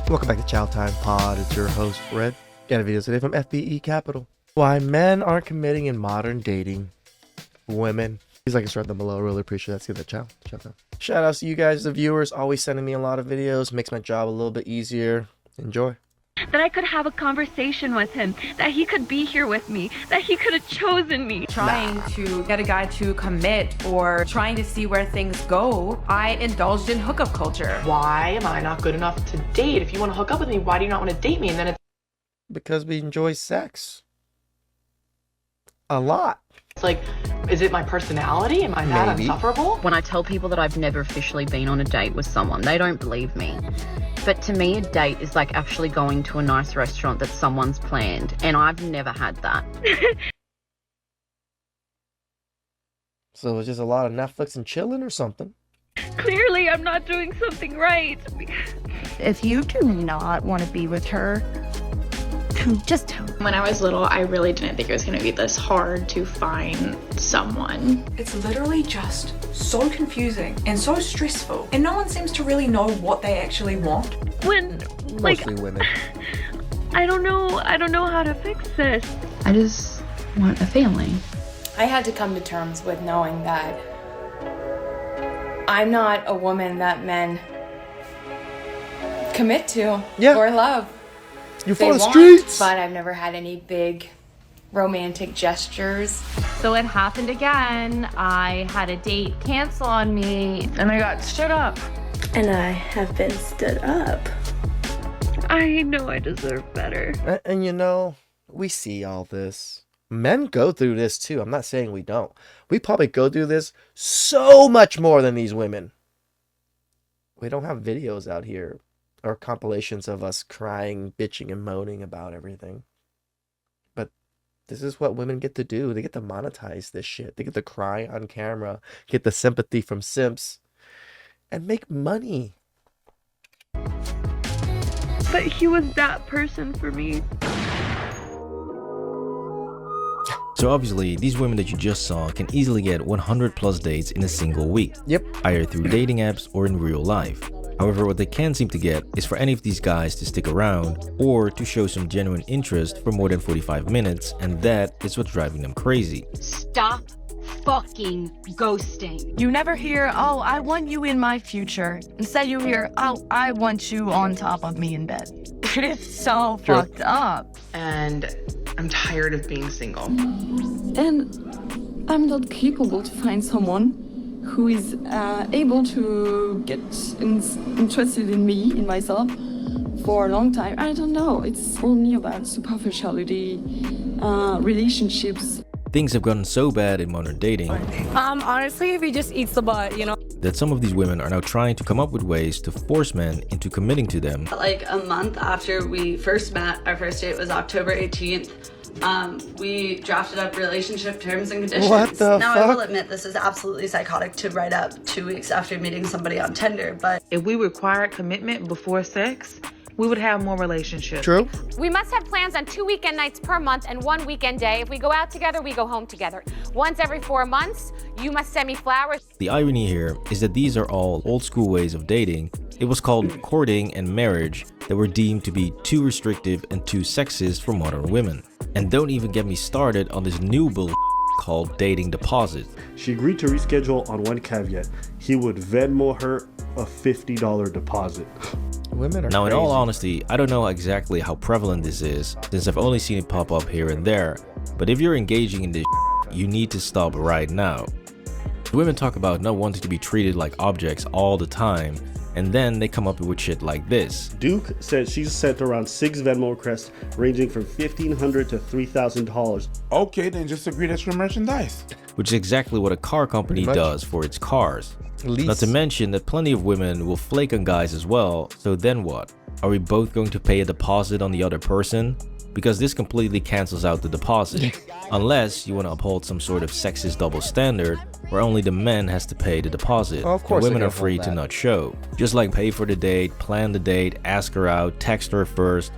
Welcome back to Chow Time Pod. It's your host, Red. Got a video today from FBE Capital. Why men aren't committing in modern dating. Women. Please like and subscribe down below. Really appreciate that. See that chow. Shout outs to you guys, the viewers. Always sending me a lot of videos. Makes my job a little bit easier. Enjoy. That I could have a conversation with him, that he could be here with me, that he could have chosen me. Trying to get a guy to commit or trying to see where things go, I indulged in hookup culture. Why am I not good enough to date? If you want to hook up with me, why do you not want to date me? And then it's Because we enjoy sex. A lot. like, is it my personality? Am I that Maybe. insufferable? When I tell people that I've never officially been on a date with someone, they don't believe me. But to me, a date is like actually going to a nice restaurant that someone's planned, and I've never had that. So it's just a lot of Netflix and chilling or something. Clearly, I'm not doing something right. If you do not want to be with her, just tell her. When I was little, I really didn't think it was going to be this hard to find someone. It's literally just so confusing and so stressful, and no one seems to really know what they actually want. When, like, Mostly women. I don't know how to fix this. I just want a family. I had to come to terms with knowing that I'm not a woman that men commit to or love. You They for the want, streets. but I've never had any big romantic gestures. So it happened again. I had a date cancel on me and I got stood up. And I have been stood up. I know I deserve better. And you know, we see all this. Men go through this too. I'm not saying we don't. We probably go through this so much more than these women. We don't have videos out here or compilations of us crying, bitching, and moaning about everything. But this is what women get to do. They get to monetize this shit. They get to cry on camera, get the sympathy from simps, and make money. But he was that person for me. So obviously, these women that you just saw can easily get 100 plus dates in a single week. Yep. Either through dating apps or in real life. However, what they can't seem to get is for any of these guys to stick around or to show some genuine interest for more than 45 minutes, and that is what's driving them crazy. Stop fucking ghosting. You never hear, oh, I want you in my future. Instead, you hear, oh, I want you on top of me in bed. It's so fucked up. And I'm tired of being single. And I'm not capable to find someone who is able to get interested in me, in myself, for a long time. I don't know. It's only about superficiality, relationships. Things have gotten so bad in modern dating Honestly, if he just eats the butt, you know. that some of these women are now trying to come up with ways to force men into committing to them. Like a month after we first met, our first date was October 18th. We drafted up relationship terms and conditions. What the Now, fuck? I will admit this is absolutely psychotic to write up 2 weeks after meeting somebody on Tinder, but If we required commitment before sex, we would have more relationships. True. We must have plans on 2 weekend nights per month and 1 weekend day. If we go out together, we go home together. Once every 4 months, you must send me flowers. The irony here is that these are all old school ways of dating. It was called courting and marriage that were deemed to be too restrictive and too sexist for modern women. And don't even get me started on this new bull called dating deposit. She agreed to reschedule on one caveat. He would Venmo her a $50 deposit. Women are Now, in crazy. all honesty, I don't know exactly how prevalent this is, since I've only seen it pop up here and there, but if you're engaging in this, you need to stop right now. Women talk about not wanting to be treated like objects all the time, and then they come up with shit like this. Duke said she's sent around 6 Venmo requests ranging from $1,500 to $3,000. Okay, then just agree that's your merchandise. Which is exactly what a car company does for its cars. Not to mention that plenty of women will flake on guys as well, so then what? Are we both going to pay a deposit on the other person? Because this completely cancels out the deposit. Unless you want to uphold some sort of sexist double standard where only the man has to pay the deposit, of course and women they are can free hold to that. not show. Just like pay for the date, plan the date, ask her out, text her first.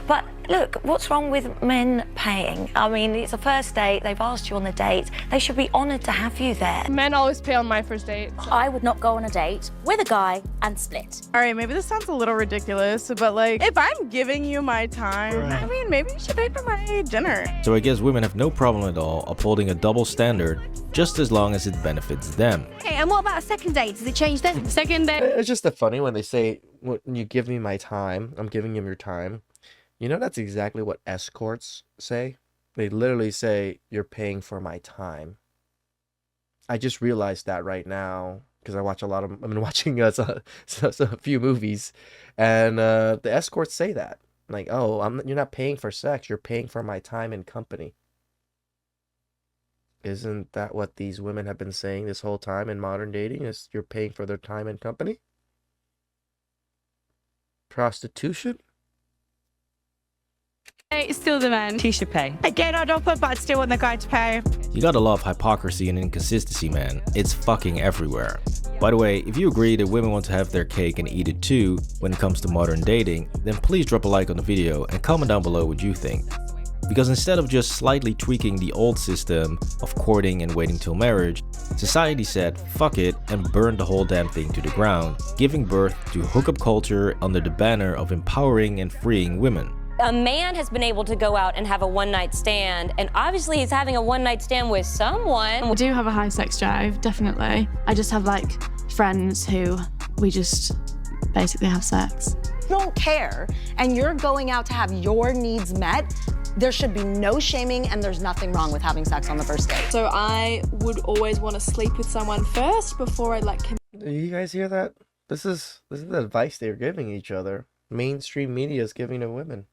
But Look, what's wrong with men paying? I mean, it's a first date, they've asked you on the date, they should be honoured to have you there. Men always pay on my first date. I would not go on a date with a guy and split. All right, maybe this sounds a little ridiculous, but like, if I'm giving you my time, I mean, maybe you should pay for my dinner. So I guess women have no problem at all upholding a double standard, just as long as it benefits them. Okay, and what about a second date? Does it change then? Second date. It's just funny when they say, when you give me my time, I'm giving him your time. You know, that's exactly what escorts say. They literally say, you're paying for my time. I just realized that right now because I've been watching a few movies, and the escorts say that. Like, oh, you're not paying for sex, you're paying for my time and company. Isn't that what these women have been saying this whole time in modern dating? Is you're paying for their time and company? Prostitution? It's still the man. He should pay. Again, I don't put, but I still want the guy to pay. You gotta love hypocrisy and inconsistency, man. It's fucking everywhere. By the way, if you agree that women want to have their cake and eat it too when it comes to modern dating, then please drop a like on the video and comment down below what you think. Because instead of just slightly tweaking the old system of courting and waiting till marriage, society said fuck it and burned the whole damn thing to the ground, giving birth to hookup culture under the banner of empowering and freeing women. A man has been able to go out and have a one-night stand, and obviously he's having a one-night stand with someone. I do have a high sex drive, definitely. I just have like friends who we just basically have sex. If you don't care and you're going out to have your needs met, there should be no shaming and there's nothing wrong with having sex on the first date. So I would always want to sleep with someone first before I Do you guys hear that? This is the advice they're giving each other. Mainstream media is giving to women.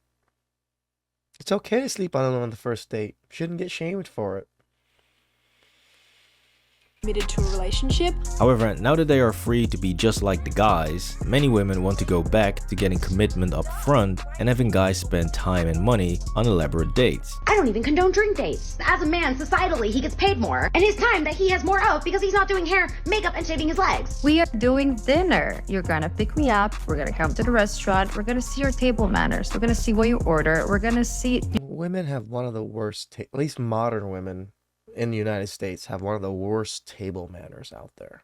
It's okay to sleep on the first date. Shouldn't get shamed for it. committed to a relationship. However, now that they are free to be just like the guys, many women want to go back to getting commitment up front and having guys spend time and money on elaborate dates. I don't even condone drink dates. As a man, societally, he gets paid more, and his time that he has more of because he's not doing hair, makeup, and shaving his legs. We are doing dinner. You're gonna pick me up, we're gonna come to the restaurant, we're gonna see your table manners, we're gonna see what you order, we're gonna see... Women have one of the worst, at least modern women in the United States have one of the worst table manners out there.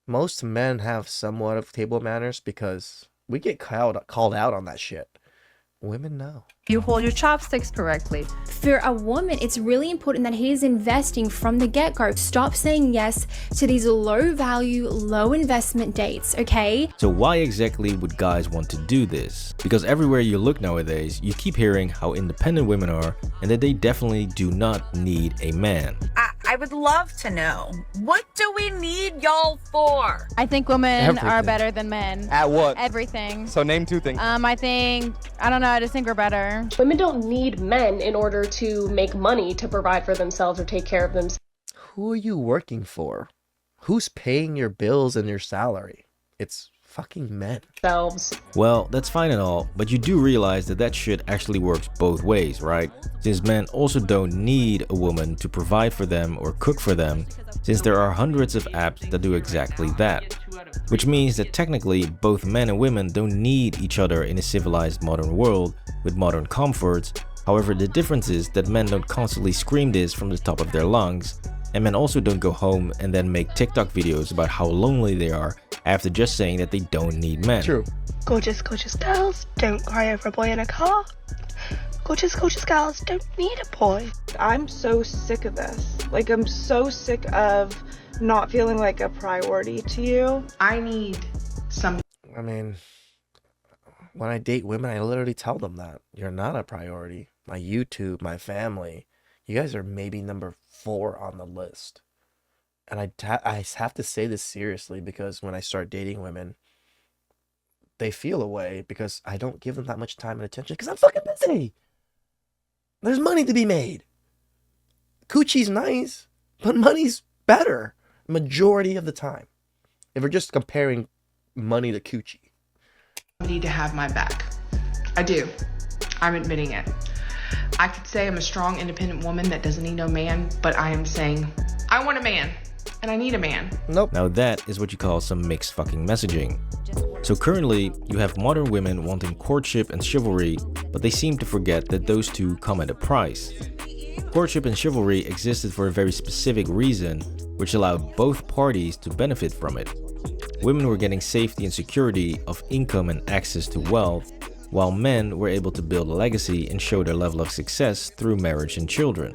Most men have somewhat of table manners because we get called out on that shit. Women know. You hold your chopsticks correctly. For a woman, it's really important that he is investing from the get-go. Stop saying yes to these low value, low investment dates, okay? So why exactly would guys want to do this? Because everywhere you look nowadays, you keep hearing how independent women are and that they definitely do not need a man. I would love to know, what do we need y'all for? I think women are better than men. At what? Everything. So name two things. I just think we're better. Women don't need men in order to make money to provide for themselves or take care of themselves. Who are you working for? Who's paying your bills and your salary? It's fucking men. Well, that's fine and all, but you do realize that that shit actually works both ways, right? Since men also don't need a woman to provide for them or cook for them, since there are hundreds of apps that do exactly that. Which means that technically both men and women don't need each other in a civilized modern world with modern comforts. However, the difference is that men don't constantly scream this from the top of their lungs, and men also don't go home and then make TikTok videos about how lonely they are after just saying that they don't need men. True. Gorgeous, gorgeous girls don't cry over a boy in a car. Gorgeous, gorgeous girls don't need a boy. I'm so sick of this. Like, I'm so sick of not feeling like a priority to you. I need some. I mean, when I date women, I literally tell them that. You're not a priority. My YouTube, my family. You guys are maybe number 4 on the list. And I have to say this seriously because when I start dating women, they feel a way because I don't give them that much time and attention because I'm fucking busy. There's money to be made. Coochie's nice, but money's better majority of the time. If we're just comparing money to coochie. I need to have my back. I do. I'm admitting it. I could say I'm a strong, independent woman that doesn't need no man, but I am saying I want a man and I need a man. Nope. Now that is what you call some mixed fucking messaging. So currently, you have modern women wanting courtship and chivalry, but they seem to forget that those two come at a price. Courtship and chivalry existed for a very specific reason, which allowed both parties to benefit from it. Women were getting safety and security of income and access to wealth, while men were able to build a legacy and show their level of success through marriage and children.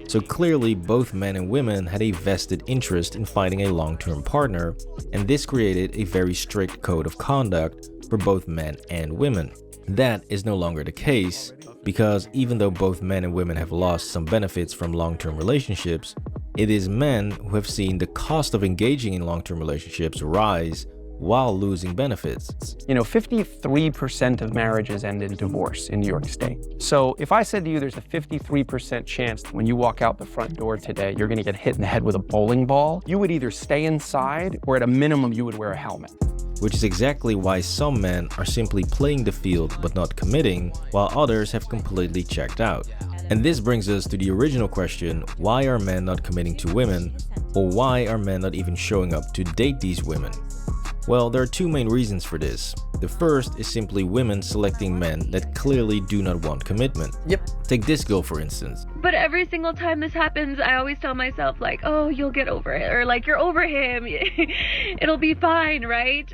So clearly, both men and women had a vested interest in finding a long-term partner, and this created a very strict code of conduct for both men and women. That is no longer the case, because even though both men and women have lost some benefits from long-term relationships, it is men who have seen the cost of engaging in long-term relationships rise while losing benefits. 53% of marriages end in divorce in New York State. So if I said to you there's a 53% chance that when you walk out the front door today, you're gonna get hit in the head with a bowling ball, you would either stay inside or at a minimum you would wear a helmet. Which is exactly why some men are simply playing the field but not committing, while others have completely checked out. And this brings us to the original question, why are men not committing to women, or why are men not even showing up to date these women? Well, there are two main reasons for this. The first is simply women selecting men that clearly do not want commitment. Take this girl for instance. But every single time this happens, I always tell myself like, oh, you'll get over it, or like, you're over him, it'll be fine, right?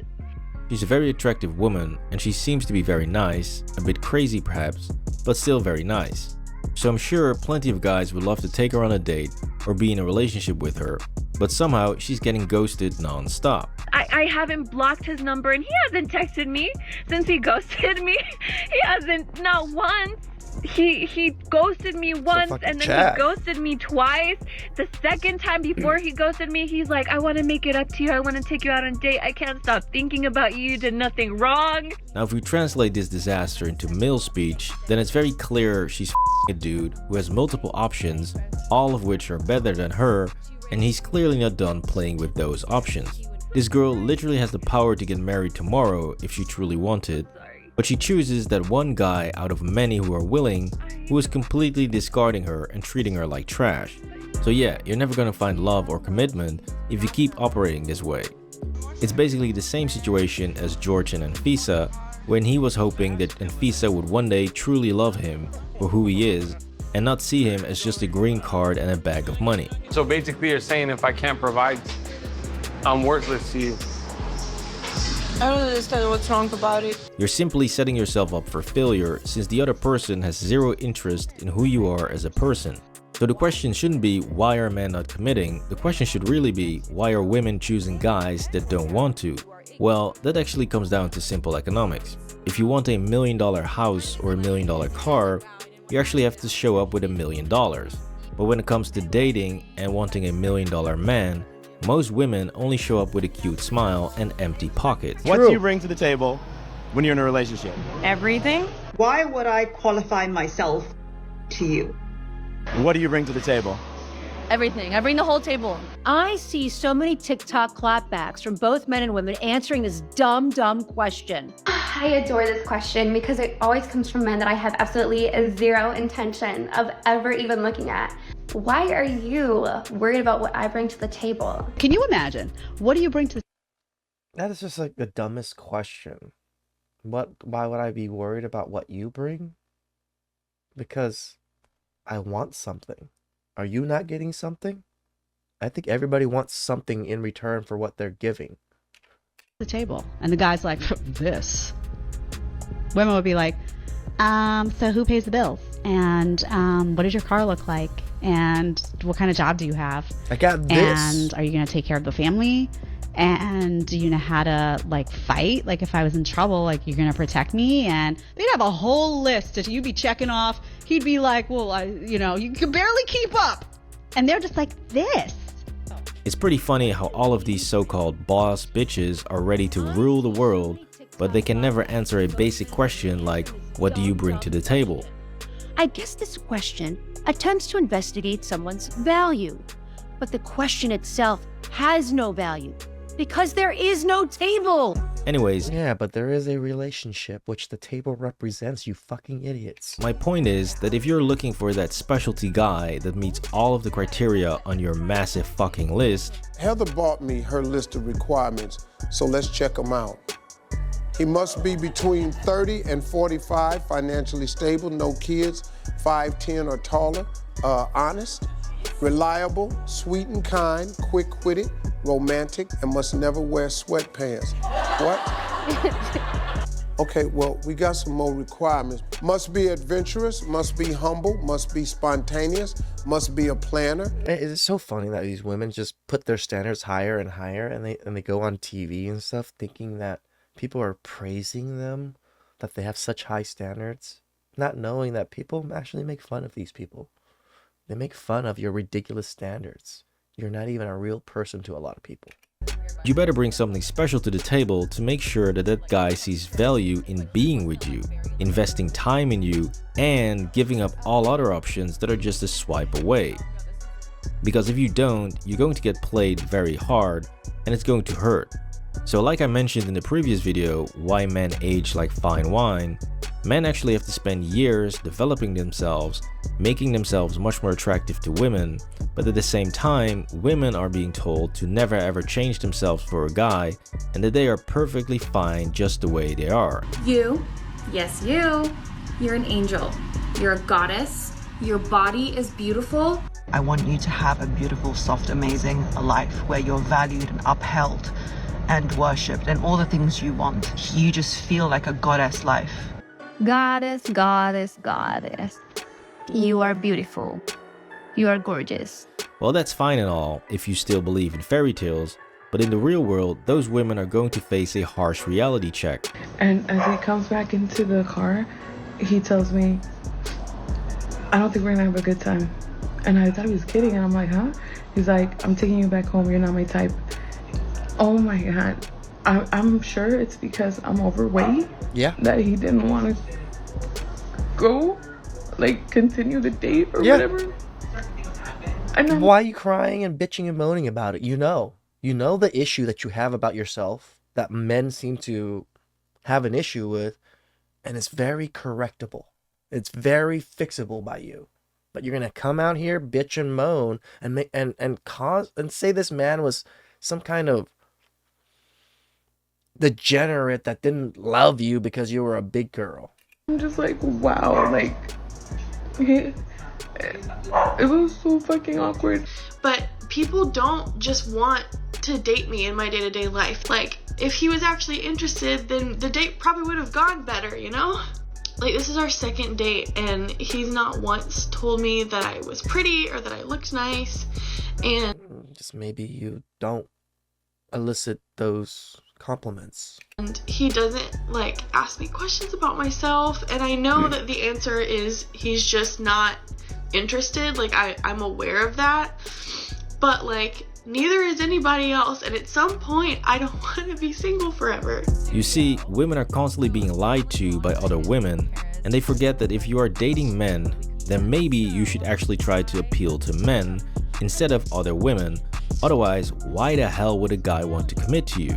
She's a very attractive woman, and she seems to be very nice, a bit crazy perhaps, but still very nice. So I'm sure plenty of guys would love to take her on a date or be in a relationship with her, but somehow she's getting ghosted non-stop. I haven't blocked his number and he hasn't texted me since he ghosted me. He hasn't, not once. He ghosted me once and then he ghosted me twice. The second time before he ghosted me, he's like, I want to make it up to you. I want to take you out on a date. I can't stop thinking about you. You did nothing wrong. Now if we translate this disaster into male speech, then it's very clear she's a dude who has multiple options, all of which are better than her, and he's clearly not done playing with those options. This girl literally has the power to get married tomorrow if she truly wanted, but she chooses that one guy out of many who are willing, who is completely discarding her and treating her like trash. So yeah, you're never gonna find love or commitment if you keep operating this way. It's basically the same situation as George and Anfisa, when he was hoping that Anfisa would one day truly love him for who he is and not see him as just a green card and a bag of money. So basically you're saying if I can't provide, I'm worthless to you. I don't understand what's wrong about it. You're simply setting yourself up for failure since the other person has zero interest in who you are as a person. So the question shouldn't be why are men not committing, the question should really be why are women choosing guys that don't want to? Well, that actually comes down to simple economics. If you want $1 million house or $1 million car, you actually have to show up with $1 million. But when it comes to dating and wanting $1 million man, most women only show up with a cute smile and empty pockets. What do you bring to the table when you're in a relationship? Everything. Why would I qualify myself to you? What do you bring to the table? Everything. I bring the whole table. I see so many TikTok clapbacks from both men and women answering this dumb question. I adore this question because it always comes from men that I have absolutely zero intention of ever even looking at. Why are you worried about what I bring to the table? Can you imagine? What do you bring to the That is just like the dumbest question. Why would I be worried about what you bring? Because I want something. Are you not getting something? I think everybody wants something in return for what they're giving. table? And the guy's like, this. Women would be like, so who pays the bills? And what does your car look like? And what kind of job do you have? I got this. And are you going to take care of the family? And do you know how to like fight? Like if I was in trouble, like you're going to protect me? And they'd have a whole list that you'd be checking off. He'd be like, well, you can barely keep up. And they're just like, this. It's pretty funny how all of these so-called boss bitches are ready to rule the world, but they can never answer a basic question like, what do you bring to the table? I guess this question attempts to investigate someone's value, but the question itself has no value because there is no table. Anyways, yeah, but there is a relationship which the table represents, you fucking idiots. My point is that if you're looking for that specialty guy that meets all of the criteria on your massive fucking list, Heather bought me her list of requirements, so let's check them out. He must be between 30 and 45, financially stable, no kids, 5'10" or taller, honest, reliable, sweet and kind, quick-witted, romantic, and must never wear sweatpants. What? Okay, well, we got some more requirements. Must be adventurous, must be humble, must be spontaneous, must be a planner. It's so funny that these women just put their standards higher and higher, and they go on TV and stuff thinking that people are praising them, that they have such high standards, not knowing that people actually make fun of these people. They make fun of your ridiculous standards. You're not even a real person to a lot of people. You better bring something special to the table to make sure that that guy sees value in being with you, investing time in you, and giving up all other options that are just a swipe away. Because if you don't, you're going to get played very hard, and it's going to hurt. So like I mentioned in the previous video, why men age like fine wine, men actually have to spend years developing themselves, making themselves much more attractive to women, but at the same time, women are being told to never ever change themselves for a guy, and that they are perfectly fine just the way they are. You, yes you, you're an angel. You're a goddess. Your body is beautiful. I want you to have a beautiful, soft, amazing life where you're valued and upheld and worshipped and all the things you want. You just feel like a goddess life. Goddess, goddess, goddess. You are beautiful. You are gorgeous. Well, that's fine and all if you still believe in fairy tales, but in the real world, those women are going to face a harsh reality check. And as he comes back into the car, he tells me, I don't think we're gonna have a good time. And I thought he was kidding, and I'm like, huh? He's like, I'm taking you back home, you're not my type. Oh my God. I'm sure it's because I'm overweight. Yeah. That he didn't want to go, like, continue the date or whatever. And why are you crying and bitching and moaning about it? You know the issue that you have about yourself, that men seem to have an issue with, and it's very correctable. It's very fixable by you. But you're gonna come out here, bitch and moan, and say this man was some kind of degenerate that didn't love you because you were a big girl. I'm just like, wow, like, it was so fucking awkward. But people don't just want to date me in my day-to-day life. Like, if he was actually interested, then the date probably would have gone better, you know? Like, this is our second date, and he's not once told me that I was pretty or that I looked nice, and just maybe you don't elicit those compliments. And he doesn't, like, ask me questions about myself, and I know that the answer is he's just not interested. Like, I'm aware of that, but, like, neither is anybody else, and at some point, I don't want to be single forever. You see, women are constantly being lied to by other women, and they forget that if you are dating men, then maybe you should actually try to appeal to men instead of other women. Otherwise, why the hell would a guy want to commit to you?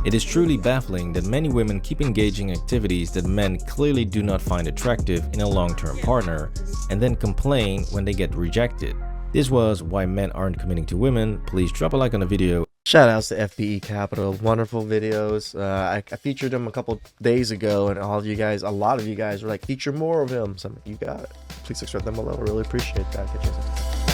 It is truly baffling that many women keep engaging activities that men clearly do not find attractive in a long-term partner, and then complain when they get rejected. This was why men aren't committing to women. Please drop a like on the video. Shout outs to FBE Capital, wonderful videos. I featured him a couple days ago, and a lot of you guys were like, feature more of him. So you got it. Please subscribe down below. I really appreciate that. Catch you guys next time.